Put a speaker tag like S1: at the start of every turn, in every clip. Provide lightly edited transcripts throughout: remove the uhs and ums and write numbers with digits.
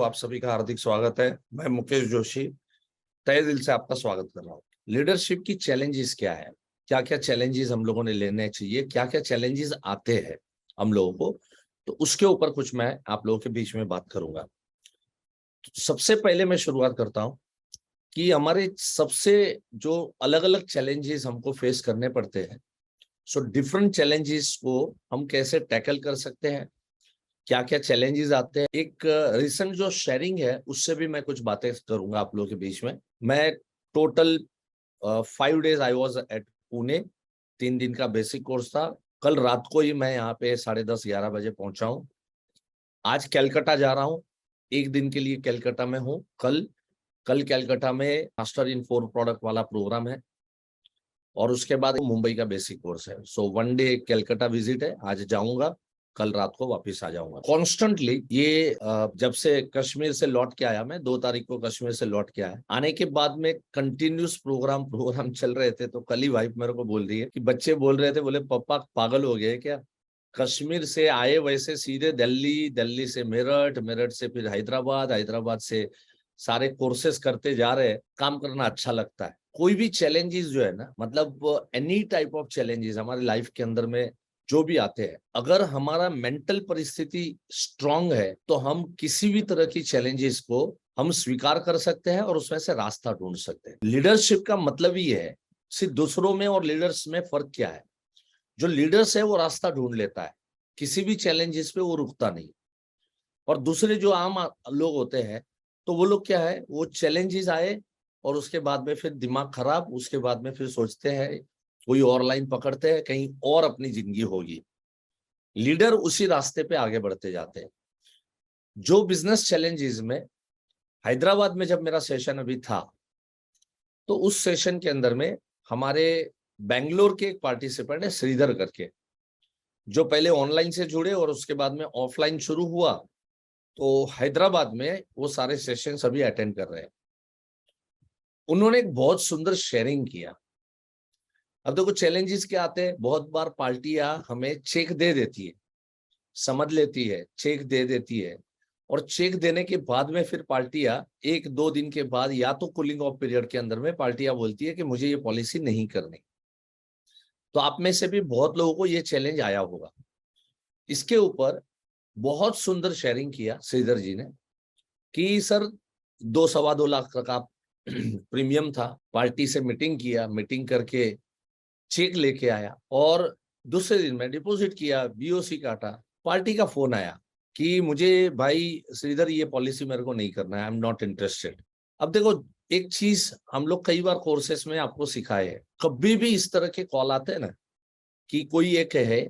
S1: आप सभी का हार्दिक स्वागत है। मैं मुकेश जोशी तहे दिल से आपका स्वागत कर रहा हूँ। लीडरशिप की चैलेंजेस क्या है, क्या क्या चैलेंजेस हम लोगों ने लेने चाहिए, क्या क्या चैलेंजेस आते हैं हम लोगों को, तो उसके ऊपर कुछ मैं आप लोगों के बीच में बात करूंगा। तो सबसे पहले मैं शुरुआत करता हूँ कि हमारे सबसे जो अलग अलग चैलेंजेस हमको फेस करने पड़ते हैं, सो डिफरेंट चैलेंजेस को हम कैसे टैकल कर सकते हैं, क्या क्या चैलेंजेस आते हैं। एक रिसेंट जो शेयरिंग है उससे भी मैं कुछ बातें करूंगा आप लोगों के बीच में। मैं total 5 days I was at Pune, 3 दिन का बेसिक कोर्स था। कल रात को ही मैं यहाँ पे 10:30-11 बजे पहुंचा हूँ। आज कैलकाटा जा रहा हूँ, 1 दिन के लिए कैलकाटा में हूँ। कल कैलकाटा में मास्टर इन 4 प्रोडक्ट वाला प्रोग्राम है और उसके बाद मुंबई का बेसिक कोर्स है। सो 1 डे कैलकाटा विजिट है, आज जाऊंगा, कल रात को वापस आ जाऊंगा। कॉन्स्टेंटली ये जब से कश्मीर से लौट के आया, मैं 2 तारीख को कश्मीर से लौट के आया, आने के बाद में कंटिन्यूस प्रोग्राम चल रहे थे। तो कल ही वाइफ मेरे को बोल रही है कि बच्चे बोल रहे थे, बोले पापा पागल हो गए क्या, कश्मीर से आए वैसे सीधे दिल्ली, दिल्ली से मेरठ, मेरठ से फिर हैदराबाद, हैदराबाद से सारे कोर्सेस करते जा रहे हैं। काम करना अच्छा लगता है। कोई भी चैलेंजेस जो है ना, मतलब एनी टाइप ऑफ चैलेंजेस हमारी लाइफ के अंदर में जो भी आते हैं, अगर हमारा मेंटल परिस्थिति स्ट्रांग है तो हम किसी भी तरह की चैलेंजेस को हम स्वीकार कर सकते हैं और उसमें से रास्ता ढूंढ सकते हैं। लीडरशिप का मतलब ही है, सिर्फ दूसरों में और लीडर्स में फर्क क्या है। जो लीडर्स है वो रास्ता ढूंढ लेता है, किसी भी चैलेंजेस पे वो रुकता नहीं। और दूसरे जो आम लोग होते हैं, तो वो लोग क्या है, वो चैलेंजेस आए और उसके बाद में फिर दिमाग खराब, उसके बाद में फिर सोचते हैं कोई और लाइन पकड़ते हैं, कहीं और अपनी जिंदगी होगी। लीडर उसी रास्ते पे आगे बढ़ते जाते हैं। जो बिजनेस चैलेंजेस में हैदराबाद में जब मेरा सेशन अभी था, तो उस सेशन के अंदर में हमारे बेंगलोर के एक पार्टिसिपेंट है श्रीधर करके, जो पहले ऑनलाइन से जुड़े और उसके बाद में ऑफलाइन शुरू हुआ, तो हैदराबाद में वो सारे सेशन अभी अटेंड कर रहे हैं। उन्होंने एक बहुत सुंदर शेयरिंग किया। अब देखो चैलेंजेस क्या आते हैं, बहुत बार पार्टियां हमें चेक दे देती है, समझ लेती है, चेक दे देती है, और चेक देने के बाद में फिर पार्टियां 1-2 दिन के बाद या तो कूलिंग ऑफ पीरियड के अंदर में पार्टियां बोलती है कि मुझे ये पॉलिसी नहीं करनी। तो आप में से भी बहुत लोगों को ये चैलेंज आया होगा। इसके ऊपर बहुत सुंदर शेयरिंग किया श्रीधर जी ने कि सर 2-2.25 लाख का प्रीमियम था, पार्टी से मीटिंग किया, मीटिंग करके चेक लेके आया और दूसरे दिन में डिपॉजिट किया, बीओसी काटा। पार्टी का फोन आया कि मुझे भाई श्रीधर ये पॉलिसी मेरे को नहीं करना है, आई एम नॉट इंटरेस्टेड। अब देखो एक चीज हम लोग कई बार कोर्सेस में आपको सिखाए है, कभी भी इस तरह के कॉल आते हैं ना कि कोई ये कहे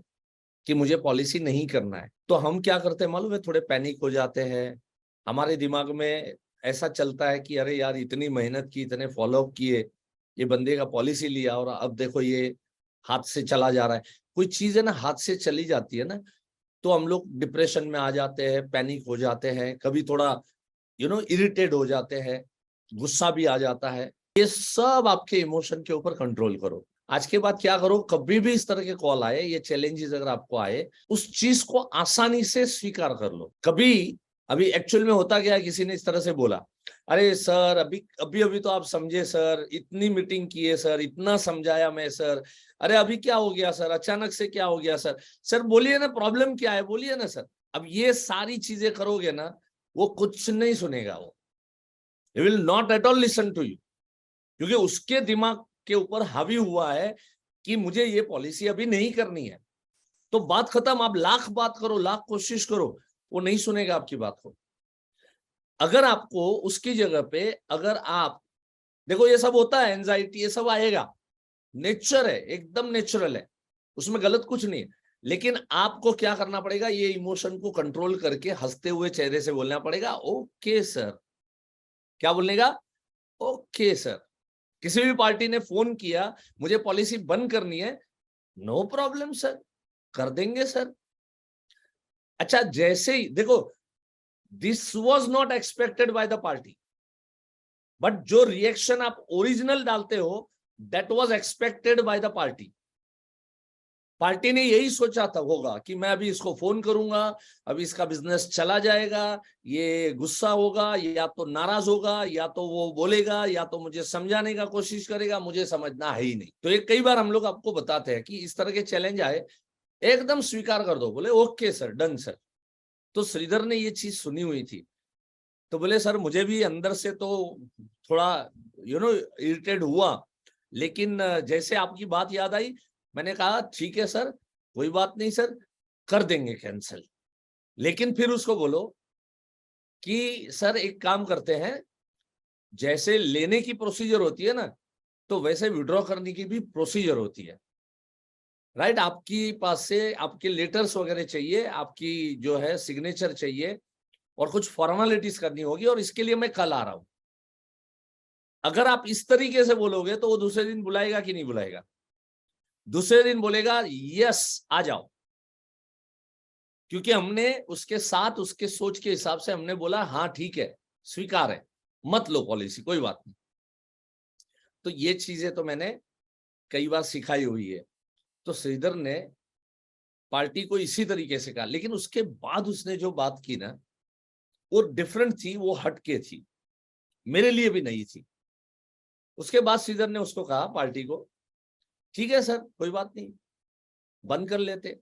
S1: कि मुझे पॉलिसी नहीं करना है, तो हम क्या करते हैं मालूम है, थोड़े पैनिक हो जाते हैं। हमारे दिमाग में ऐसा चलता है कि अरे यार इतनी मेहनत की, इतने फॉलोअप किए, ये बंदे का पॉलिसी लिया और अब देखो ये हाथ से चला जा रहा है। कोई चीज है ना हाथ से चली जाती है ना, तो हम लोग डिप्रेशन में आ जाते हैं, पैनिक हो जाते हैं, कभी थोड़ा इरिटेट हो जाते हैं, गुस्सा भी आ जाता है। ये सब आपके इमोशन के ऊपर कंट्रोल करो। आज के बाद क्या करो, कभी भी इस तरह के कॉल आए, ये चैलेंजेस अगर आपको आए, उस चीज को आसानी से स्वीकार कर लो। कभी अभी एक्चुअल में होता क्या है, किसी ने इस तरह से बोला, अरे सर अभी अभी अभी तो आप समझे सर, इतनी मीटिंग की है सर, इतना समझाया मैं सर, अरे अभी क्या हो गया सर, अचानक से क्या हो गया सर, सर बोलिए ना प्रॉब्लम क्या है, बोलिए ना सर। अब ये सारी चीजें करोगे ना, वो कुछ नहीं सुनेगा, वो he will not at all listen to you, क्योंकि उसके दिमाग के ऊपर हावी हुआ है कि मुझे ये पॉलिसी अभी नहीं करनी है। तो बात खत्म, आप लाख बात करो, लाख कोशिश करो, वो नहीं सुनेगा आपकी बात को। अगर आपको उसकी जगह पे, अगर आप देखो ये सब होता है, एंजाइटी ये सब आएगा, नेचर है, एकदम नेचुरल है, उसमें गलत कुछ नहीं है। लेकिन आपको क्या करना पड़ेगा, ये इमोशन को कंट्रोल करके हंसते हुए चेहरे से बोलना पड़ेगा, ओके सर। क्या बोलने का, ओके सर। किसी भी पार्टी ने फोन किया, मुझे पॉलिसी बंद करनी है, नो प्रॉब्लम सर, कर देंगे सर। अच्छा जैसे ही देखो, this was not expected by the party, but जो रिएक्शन आप ओरिजिनल डालते हो, that was expected by the party. Party ने यही सोचा था होगा कि मैं अभी इसको फोन करूंगा, अभी इसका बिजनेस चला जाएगा, ये गुस्सा होगा, या तो नाराज होगा, या तो वो बोलेगा, या तो मुझे समझाने का कोशिश करेगा, मुझे समझना है ही नहीं। तो ये कई बार हम लोग आपको बताते हैं कि इस तरह के चैलेंज आए, एकदम स्वीकार कर दो, बोले ओके सर, डन सर। तो श्रीधर ने ये चीज सुनी हुई थी, तो बोले सर मुझे भी अंदर से तो थोड़ा इरिटेट हुआ, लेकिन जैसे आपकी बात याद आई, मैंने कहा ठीक है सर, कोई बात नहीं सर, कर देंगे कैंसिल। लेकिन फिर उसको बोलो कि सर एक काम करते हैं, जैसे लेने की प्रोसीजर होती है ना, तो वैसे विड्रॉ करने की भी प्रोसीजर होती है, राइट। आपकी पास से आपके लेटर्स वगैरह चाहिए, आपकी जो है सिग्नेचर चाहिए, और कुछ फॉर्मेलिटीज करनी होगी, और इसके लिए मैं कल आ रहा हूं। अगर आप इस तरीके से बोलोगे तो वो दूसरे दिन बुलाएगा कि नहीं बुलाएगा? दूसरे दिन बोलेगा यस आ जाओ, क्योंकि हमने उसके साथ उसके सोच के हिसाब से हमने बोला हाँ ठीक है, स्वीकार है, मत लो पॉलिसी, कोई बात नहीं। तो ये चीजें तो मैंने कई बार सिखाई हुई है। तो श्रीधर ने पार्टी को इसी तरीके से कहा, लेकिन उसके बाद उसने जो बात की ना, वो डिफरेंट थी, वो हटके थी, मेरे लिए भी नहीं थी। उसके बाद श्रीधर ने उसको कहा पार्टी को, ठीक है सर कोई बात नहीं, बंद कर लेते,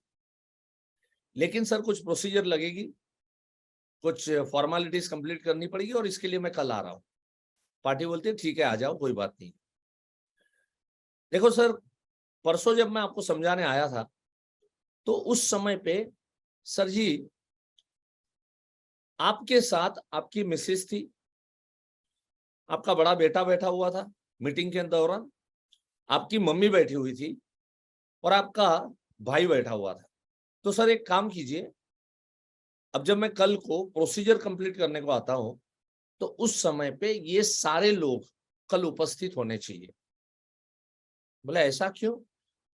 S1: लेकिन सर कुछ प्रोसीजर लगेगी, कुछ फॉर्मेलिटीज कंप्लीट करनी पड़ेगी, और इसके लिए मैं कल आ रहा हूं। पार्टी बोलती है ठीक है आ जाओ, कोई बात नहीं। देखो सर, परसों जब मैं आपको समझाने आया था, तो उस समय पे सर जी आपके साथ आपकी मिसेस थी, आपका बड़ा बेटा बैठा हुआ था मीटिंग के दौरान, आपकी मम्मी बैठी हुई थी, और आपका भाई बैठा हुआ था। तो सर एक काम कीजिए, अब जब मैं कल को प्रोसीजर कंप्लीट करने को आता हूं, तो उस समय पे ये सारे लोग कल उपस्थित होने चाहिए। बोला ऐसा क्यों?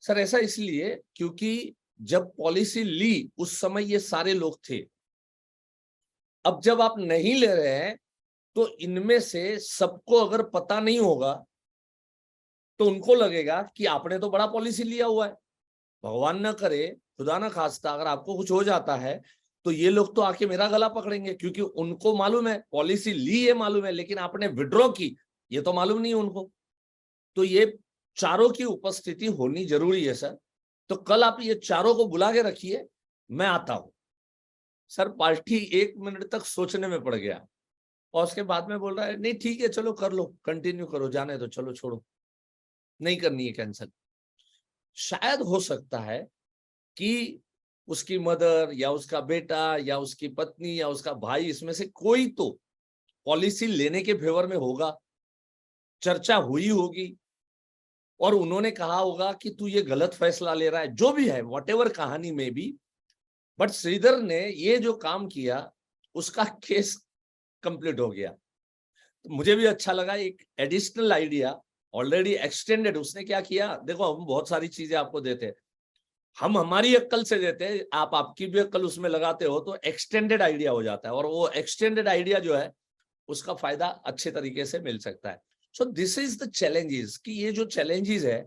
S1: सर ऐसा इसलिए क्योंकि जब पॉलिसी ली उस समय ये सारे लोग थे, अब जब आप नहीं ले रहे हैं, तो इनमें से सबको अगर पता नहीं होगा, तो उनको लगेगा कि आपने तो बड़ा पॉलिसी लिया हुआ है, भगवान न करे, खुदा ना खास्ता अगर आपको कुछ हो जाता है, तो ये लोग तो आके मेरा गला पकड़ेंगे, क्योंकि उनको मालूम है पॉलिसी ली है, मालूम है, लेकिन आपने विड्रॉ की ये तो मालूम नहीं उनको। तो ये चारों की उपस्थिति होनी जरूरी है सर। तो कल आप ये चारों को बुला के रखिए, मैं आता हूं। सर पार्टी 1 मिनट तक सोचने में पड़ गया, और उसके बाद में बोल रहा है नहीं ठीक है चलो कर लो, कंटिन्यू करो, जाने तो चलो छोड़ो, नहीं करनी है कैंसिल। शायद हो सकता है कि उसकी मदर या उसका बेटा या उसकी पत्नी या उसका भाई, इसमें से कोई तो पॉलिसी लेने के फेवर में होगा, चर्चा हुई होगी, और उन्होंने कहा होगा कि तू ये गलत फैसला ले रहा है, जो भी है व्हाटएवर कहानी में भी। बट श्रीधर ने ये जो काम किया, उसका केस कंप्लीट हो गया। तो मुझे भी अच्छा लगा, एक एडिशनल आइडिया ऑलरेडी एक्सटेंडेड। उसने क्या किया, देखो हम बहुत सारी चीजें आपको देते हैं, हम हमारी अक्कल से देते हैं, आप आपकी भी अक्कल उसमें लगाते हो, तो एक्सटेंडेड आइडिया हो जाता है, और वो एक्सटेंडेड आइडिया जो है उसका फायदा अच्छे तरीके से मिल सकता है। So this is the challenges, कि ये जो चैलेंजेस है,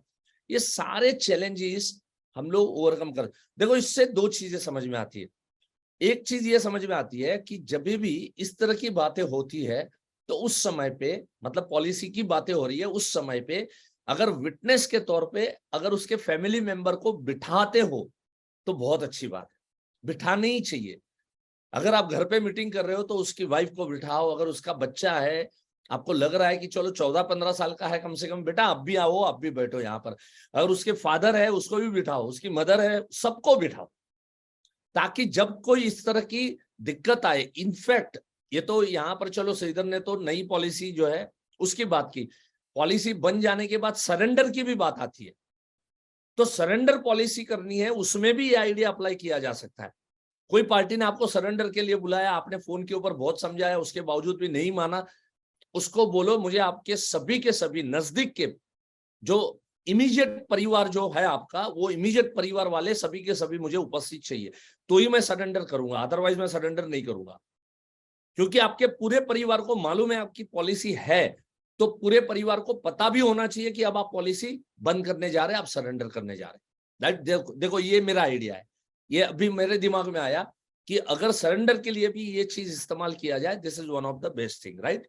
S1: ये सारे चैलेंजेस हम लोग ओवरकम कर। देखो इससे दो चीजें समझ में आती है। एक चीज ये समझ में आती है कि जब भी इस तरह की बातें होती है, तो उस समय पे, मतलब पॉलिसी की बातें हो रही है, उस समय पे अगर विटनेस के तौर पे अगर उसके फैमिली मेंबर को बिठाते हो, तो बहुत अच्छी बात है, बिठानी ही चाहिए। अगर आप घर पे मीटिंग कर रहे हो, तो उसकी वाइफ को बिठाओ, अगर उसका बच्चा है, आपको लग रहा है कि चलो 14-15 साल का है, कम से कम बेटा आप भी आओ, आप भी बैठो यहाँ पर। अगर उसके फादर है उसको भी बिठाओ, उसकी मदर है, सबको बिठाओ, ताकि जब कोई इस तरह की दिक्कत आए। इनफैक्ट ये तो यहाँ पर चलो श्रीधर ने तो नई पॉलिसी जो है उसकी बात की, पॉलिसी बन जाने के बाद सरेंडर की भी बात आती है, तो सरेंडर पॉलिसी करनी है, उसमें भी ये आइडिया अप्लाई किया जा सकता है। कोई पार्टी ने आपको सरेंडर के लिए बुलाया, आपने फोन के ऊपर बहुत समझाया, उसके बावजूद भी नहीं माना, उसको बोलो मुझे आपके सभी के सभी नजदीक के जो इमीडिएट परिवार जो है आपका, वो इमीडिएट परिवार वाले सभी के सभी मुझे उपस्थित चाहिए, तो ही मैं सरेंडर करूंगा, अदरवाइज मैं सरेंडर नहीं करूंगा। क्योंकि आपके पूरे परिवार को मालूम है आपकी पॉलिसी है, तो पूरे परिवार को पता भी होना चाहिए कि अब आप पॉलिसी बंद करने जा रहे हैं, आप सरेंडर करने जा रहे हैं। देखो ये मेरा आइडिया है, ये अभी मेरे दिमाग में आया कि अगर सरेंडर के लिए भी ये चीज इस्तेमाल किया जाए, this is one of the best thing, right?